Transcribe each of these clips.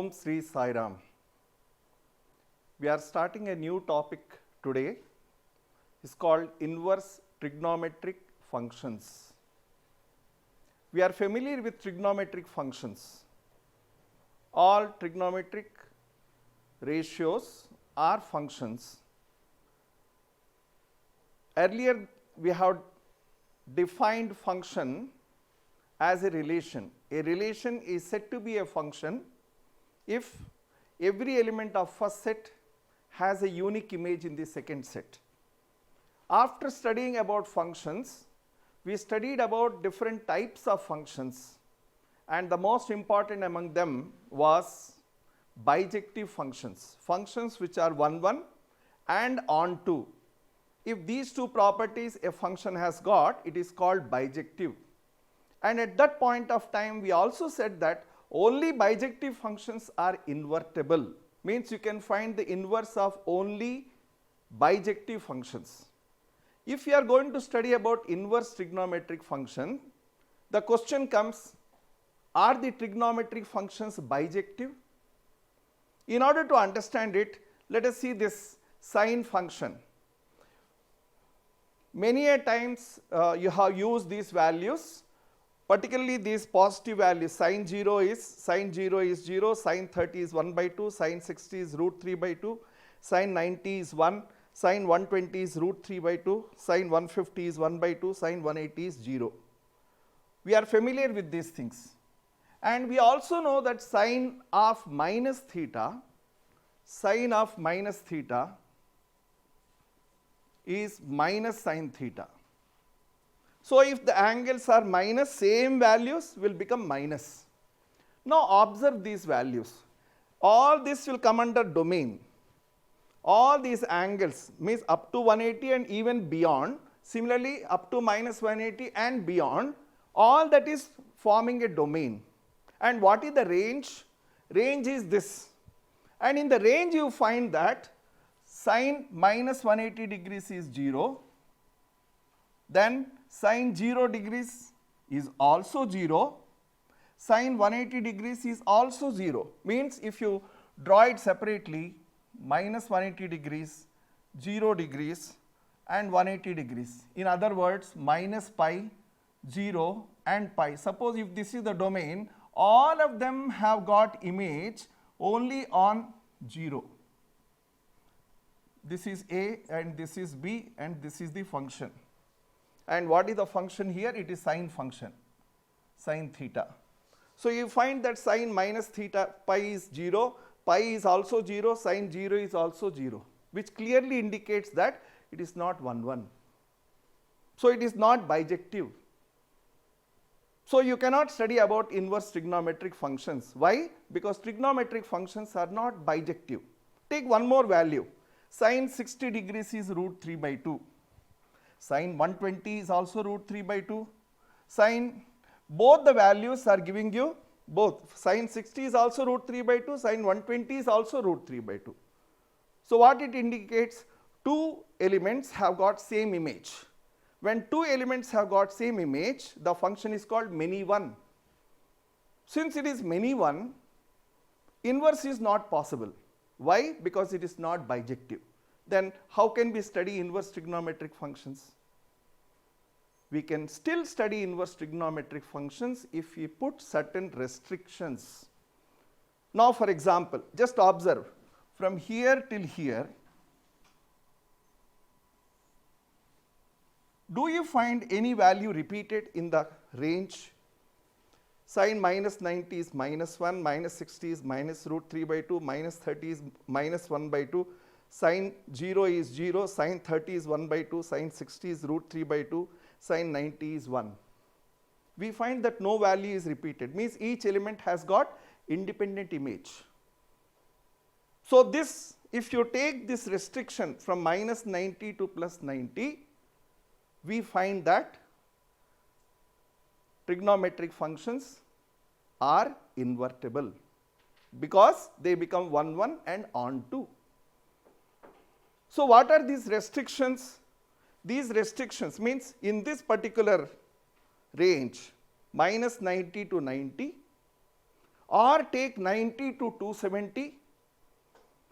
Om Sri Sai Ram. We are starting a new topic today. It's called inverse trigonometric functions. We are familiar with trigonometric functions. All trigonometric ratios are functions. Earlier we have defined function as a relation. A relation is said to be a function if every element of first set has a unique image in the second set. After studying about functions, we studied about different types of functions, and the most important among them was bijective functions, functions which are 1, 1 and onto. If these two properties a function has got, it is called bijective. And at that point of time, we also said that only bijective functions are invertible, means you can find the inverse of only bijective functions. If you are going to study about inverse trigonometric function, the question comes, are the trigonometric functions bijective? In order to understand it, let us see this sine function. Many a times you have used these values, particularly these positive values. Sine 0 is 0, sine 30 is 1 by 2, sine 60 is root 3 by 2, sine 90 is 1, sine 120 is root 3 by 2, sine 150 is 1 by 2, sine 180 is 0. We are familiar with these things. And we also know that sine of minus theta is minus sine theta. So if the angles are minus, same values will become minus. Now observe these values. All this will come under domain. All these angles means up to 180 and even beyond. Similarly, up to minus 180 and beyond, all that is forming a domain. And what is the range? Range is this. And in the range you find that sine minus 180 degrees is 0, then sine 0 degrees is also 0, sine 180 degrees is also 0. Means if you draw it separately, minus 180 degrees, 0 degrees and 180 degrees. In other words, minus pi, 0 and pi. Suppose if this is the domain, all of them have got image only on 0. This is A and this is B and this is the function. And what is the function here? It is sine function, sine theta. So you find that sine minus theta pi is 0, pi is also 0, sine 0 is also 0, which clearly indicates that it is not 1, 1. So it is not bijective. So you cannot study about inverse trigonometric functions. Why? Because trigonometric functions are not bijective. Take one more value. Sine 60 degrees is root 3 by 2. Sine 120 is also root 3 by 2. Sine, both the values are giving you both. Sine 60 is also root 3 by 2. Sine 120 is also root 3 by 2. So what it indicates? Two elements have got same image. When two elements have got same image, the function is called many one. Since it is many one, inverse is not possible. Why? Because it is not bijective. Then how can we study inverse trigonometric functions? We can still study inverse trigonometric functions if we put certain restrictions. Now for example, just observe from here till here, do you find any value repeated in the range? Sine minus 90 is minus 1, minus 60 is minus root 3 by 2, minus 30 is minus 1 by 2, sine 0 is 0, sine 30 is 1 by 2, sine 60 is root 3 by 2, sine 90 is 1. We find that no value is repeated, means each element has got independent image. So this, if you take this restriction from minus 90 to plus 90, we find that trigonometric functions are invertible because they become 1, 1 and onto. So what are these restrictions? These restrictions means in this particular range, minus 90 to 90, or take 90 to 270,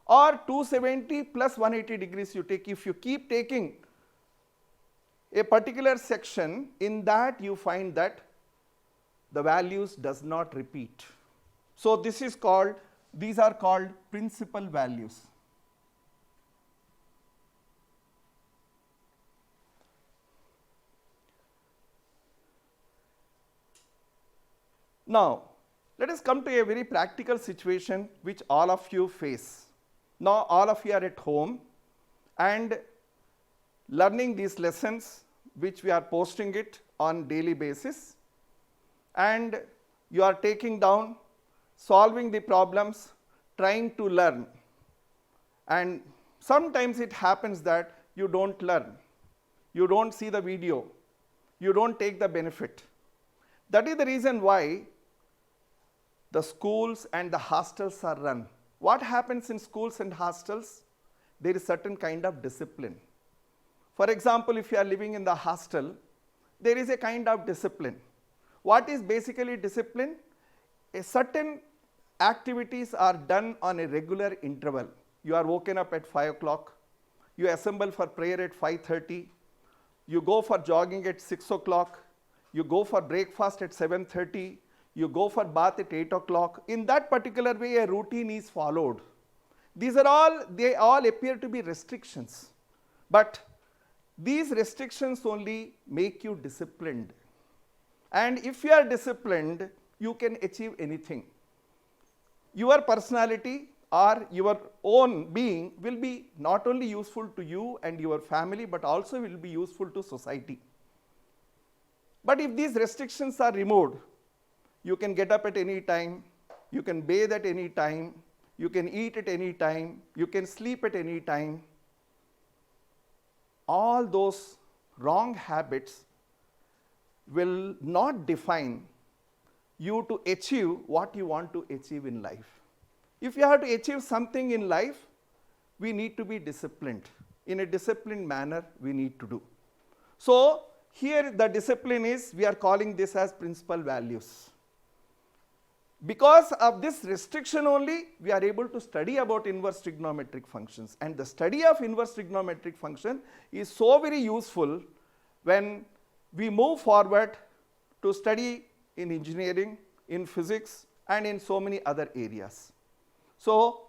or 270 plus 180 degrees you take. If you keep taking a particular section, in that you find that the values does not repeat. So this is called, these are called principal values. Now, let us come to a very practical situation which all of you face. Now, all of you are at home and learning these lessons which we are posting it on daily basis, and you are taking down, solving the problems, trying to learn, and sometimes it happens that you don't learn, you don't see the video, you don't take the benefit. That is the reason why the schools and the hostels are run. What happens in schools and hostels? There is certain kind of discipline. For example, if you are living in the hostel, there is a kind of discipline. What is basically discipline? A certain activities are done on a regular interval. You are woken up at 5 o'clock, you assemble for prayer at 5:30, you go for jogging at 6 o'clock, you go for breakfast at 7:30, you go for bath at 8 o'clock. In that particular way, a routine is followed. These are all, they all appear to be restrictions. But these restrictions only make you disciplined. And if you are disciplined, you can achieve anything. Your personality or your own being will be not only useful to you and your family, but also will be useful to society. But if these restrictions are removed, you can get up at any time, you can bathe at any time, you can eat at any time, you can sleep at any time. All those wrong habits will not define you to achieve what you want to achieve in life. If you have to achieve something in life, we need to be disciplined. In a disciplined manner, we need to do. So here the discipline is, we are calling this as principal values. Because of this restriction only, we are able to study about inverse trigonometric functions. And the study of inverse trigonometric function is so very useful when we move forward to study in engineering, in physics, and in so many other areas. So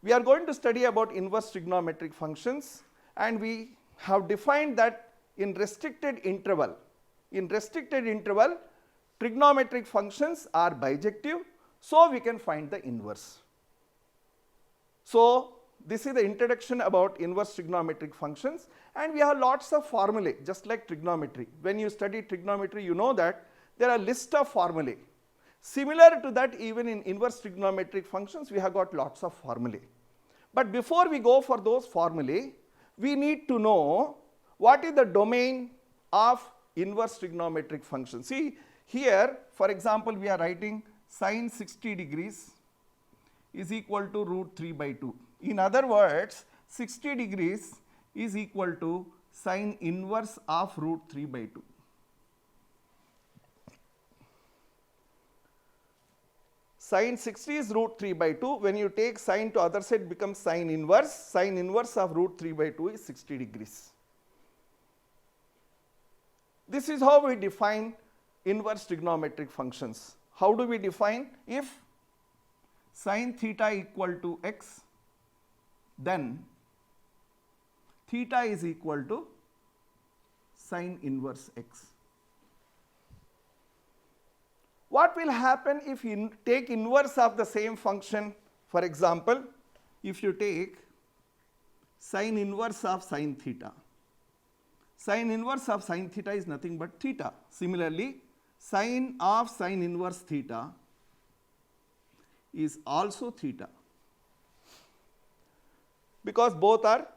we are going to study about inverse trigonometric functions, and we have defined that in restricted interval. In restricted interval, trigonometric functions are bijective, so we can find the inverse. So this is the introduction about inverse trigonometric functions, and we have lots of formulae, just like trigonometry. When you study trigonometry, you know that there are list of formulae. Similar to that, even in inverse trigonometric functions, we have got lots of formulae. But before we go for those formulae, we need to know what is the domain of inverse trigonometric functions. See, here, for example, we are writing sine 60 degrees is equal to root 3 by 2. In other words, 60 degrees is equal to sine inverse of root 3 by 2. Sine 60 is root 3 by 2. When you take sine to other side, becomes sine inverse. Sine inverse of root 3 by 2 is 60 degrees. This is how we define inverse trigonometric functions. How do we define? If sine theta equal to x, then theta is equal to sine inverse x. What will happen if you take inverse of the same function? For example, if you take sine inverse of sine theta, sine inverse of sine theta is nothing but theta. Similarly, sine of sine inverse theta is also theta, because both are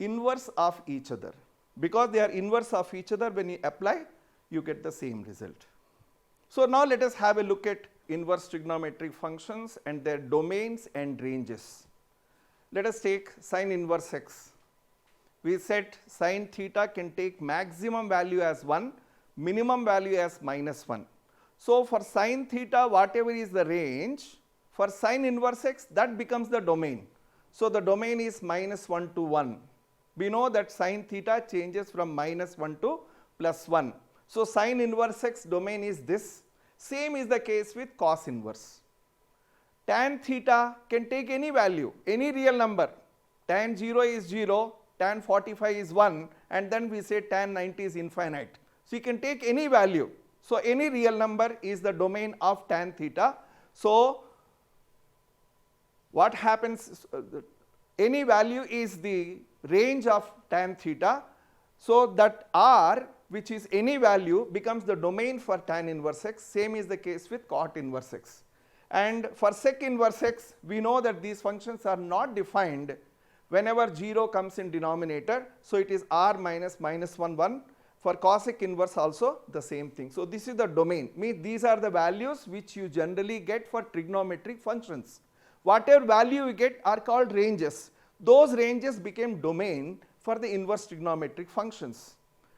inverse of each other. Because they are inverse of each other, when you apply, you get the same result. So now let us have a look at inverse trigonometric functions and their domains and ranges. Let us take sine inverse x. We said sine theta can take maximum value as 1, minimum value as -1. So for sine theta, whatever is the range, for sine inverse x, that becomes the domain. So the domain is -1 to 1. We know that sine theta changes from -1 to +1. So sine inverse x domain is this. Same is the case with cos inverse. Tan theta can take any value, any real number. Tan 0 is 0, tan 45 is 1, and then we say tan 90 is infinite. So you can take any value. So any real number is the domain of tan theta. So what happens, any value is the range of tan theta. So that R, which is any value, becomes the domain for tan inverse x. Same is the case with cot inverse x. And for sec inverse x, we know that these functions are not defined whenever 0 comes in denominator. So it is R minus -1, 1. For cosec inverse also the same thing. So this is the domain. Means these are the values which you generally get for trigonometric functions. Whatever value you get are called ranges. Those ranges became domain for the inverse trigonometric functions.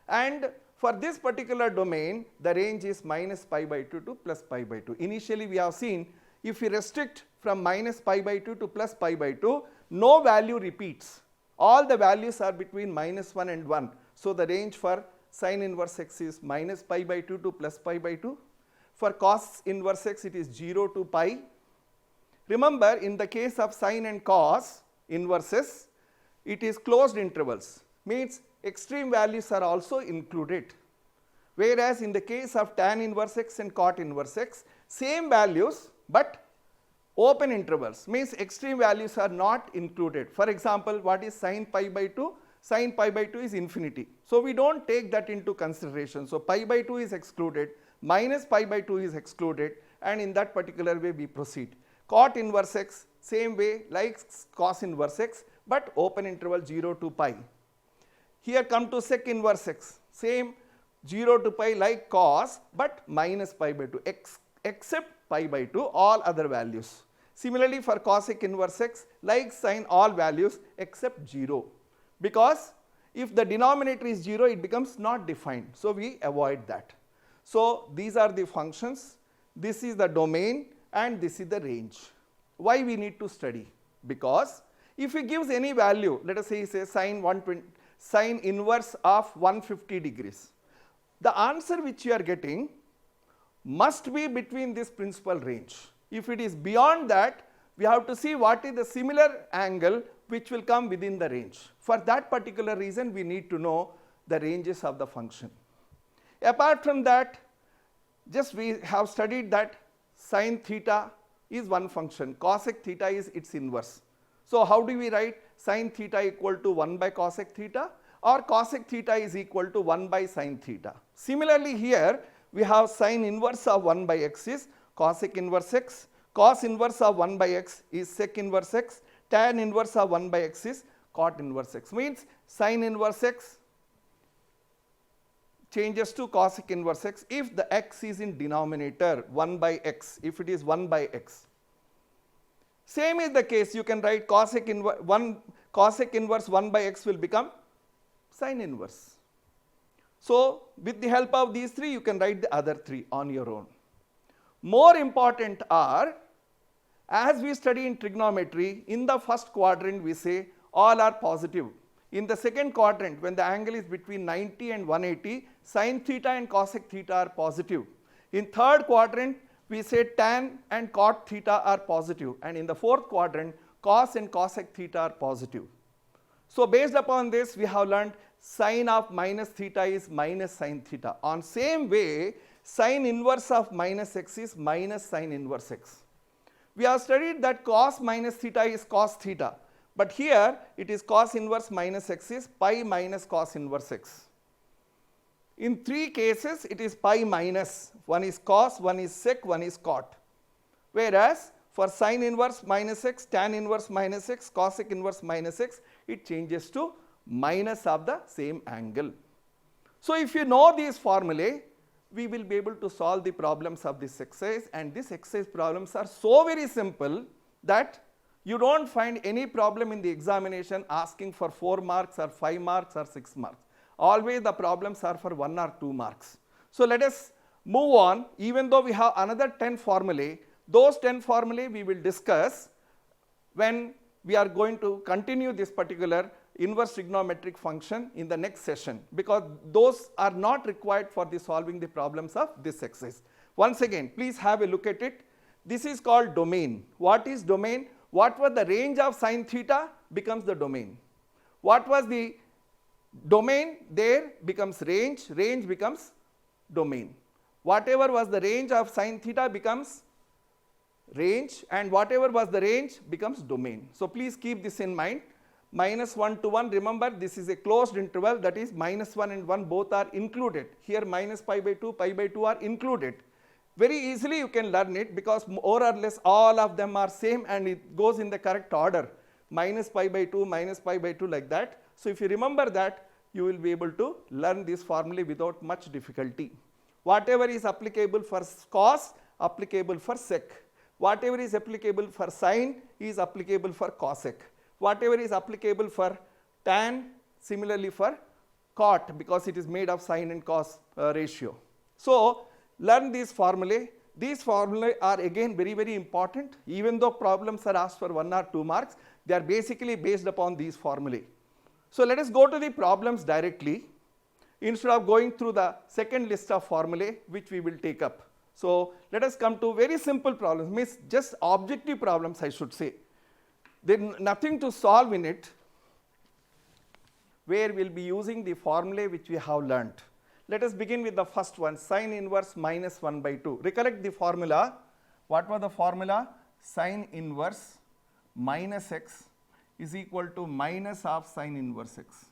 And for this particular domain, the range is -π/2 to +π/2. Initially we have seen, if we restrict from -π/2 to +π/2, no value repeats. All the values are between -1 and 1. So the range for sine inverse x is -π/2 to +π/2. For cos inverse x, it is 0 to pi. Remember, in the case of sine and cos inverses, it is closed intervals, means extreme values are also included. Whereas in the case of tan inverse x and cot inverse x, same values but open intervals, means extreme values are not included. For example, what is sine π/2? Sine π/2 is infinity. So we don't take that into consideration. So π/2 is excluded, -π/2 is excluded, and in that particular way we proceed. Cot inverse x, same way like cos inverse x, but open interval 0 to pi. Here come to sec inverse x, same 0 to pi like cos, but -π/2, except π/2, all other values. Similarly for cosec inverse x, like sine, all values except 0, because if the denominator is 0, it becomes not defined. So we avoid that. So these are the functions, this is the domain, and this is the range. Why we need to study? Because if he gives any value, let us say he says sine inverse of 150 degrees, the answer which you are getting must be between this principal range. If it is beyond that, we have to see what is the similar angle which will come within the range. For that particular reason, we need to know the ranges of the function. Apart from that, just we have studied that sine theta is one function, cosec theta is its inverse. So how do we write sine theta equal to 1 by cosec theta, or cosec theta is equal to 1 by sine theta? Similarly here, we have sine inverse of 1 by x is cosec inverse x, cos inverse of 1 by x is sec inverse x, tan inverse of 1 by x is cot inverse x. Means sine inverse x changes to cosec inverse x if the x is in denominator 1 by x, if it is 1 by x. Same is the case, you can write cosec inverse 1 by x will become sine inverse. So with the help of these three, you can write the other three on your own. More important are, as we study in trigonometry, in the first quadrant we say all are positive. In the second quadrant, when the angle is between 90 and 180, sine theta and cosec theta are positive. In third quadrant, we say tan and cot theta are positive, and in the fourth quadrant, cos and cosec theta are positive. So based upon this, we have learned sine of minus theta is minus sine theta. On same way, sine inverse of minus x is minus sine inverse x. We have studied that cos minus theta is cos theta, but here it is cos inverse minus x is pi minus cos inverse x. In three cases, it is pi minus, one is cos, one is sec, one is cot. Whereas for sine inverse minus x, tan inverse minus x, cosec inverse minus x, it changes to minus of the same angle. So if you know these formulae, we will be able to solve the problems of this exercise, and these exercise problems are so very simple that you don't find any problem in the examination asking for 4 marks or 5 marks or 6 marks. Always the problems are for 1 or 2 marks. So let us move on. Even though we have another 10 formulae, those 10 formulae we will discuss when we are going to continue this particular inverse trigonometric function in the next session, because those are not required for the solving the problems of this exercise. Once again, please have a look at it. This is called domain. What is domain? What was the range of sine theta becomes the domain. What was the domain there becomes range, range becomes domain. Whatever was the range of sine theta becomes range, and whatever was the range becomes domain. So please keep this in mind. -1 to 1, remember this is a closed interval, that is -1 and 1 both are included. Here minus pi by 2 are included. Very easily you can learn it, because more or less all of them are same and it goes in the correct order. Minus pi by 2 like that. So if you remember that, you will be able to learn this formula without much difficulty. Whatever is applicable for cos, applicable for sec. Whatever is applicable for sine is applicable for cosec. Whatever is applicable for tan, similarly for cot, because it is made of sine and cos ratio. So learn these formulae. These formulae are again very, very important. Even though problems are asked for 1 or 2 marks, they are basically based upon these formulae. So let us go to the problems directly, instead of going through the second list of formulae which we will take up. So let us come to very simple problems, means just objective problems I should say. There is nothing to solve in it, where we will be using the formulae which we have learnt. Let us begin with the first one, sine inverse minus 1 by 2. Recollect the formula. What was the formula? Sine inverse minus x is equal to minus of sine inverse x.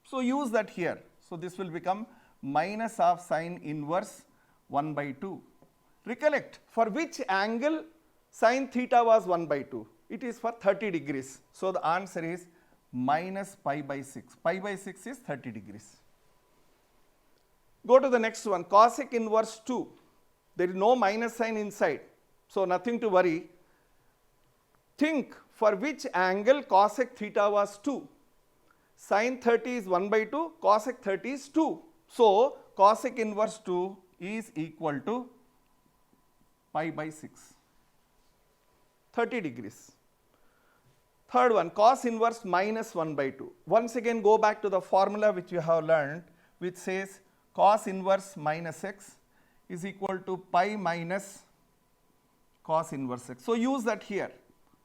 So use that here. So this will become minus of sine inverse 1 by 2. Recollect, for which angle sine theta was 1 by 2? It is for 30 degrees. So the answer is minus pi by 6. Pi by 6 is 30 degrees. Go to the next one, cosec inverse 2. There is no minus sign inside, so nothing to worry. Think for which angle cosec theta was 2. Sin 30 is 1 by 2, cosec 30 is 2. So cosec inverse 2 is equal to pi by 6, 30 degrees. Third one, cos inverse minus 1 by 2. Once again go back to the formula which you have learned, which says cos inverse minus x is equal to pi minus cos inverse x. So use that here.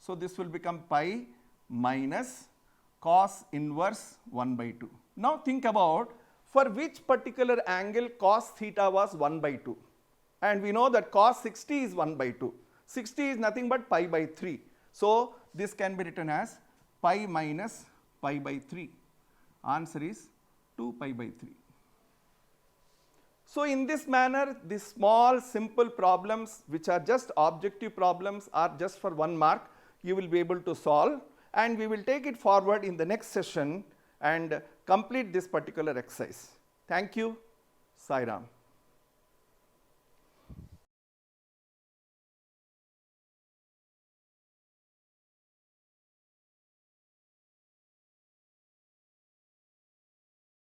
So this will become pi minus cos inverse 1 by 2. Now think about for which particular angle cos theta was 1 by 2. And we know that cos 60 is 1 by 2. 60 is nothing but pi by 3. So this can be written as pi minus pi by 3. Answer is 2 pi by 3. So in this manner, these small simple problems which are just objective problems are just for 1 mark, you will be able to solve, and we will take it forward in the next session and complete this particular exercise. Thank you. Sai Ram.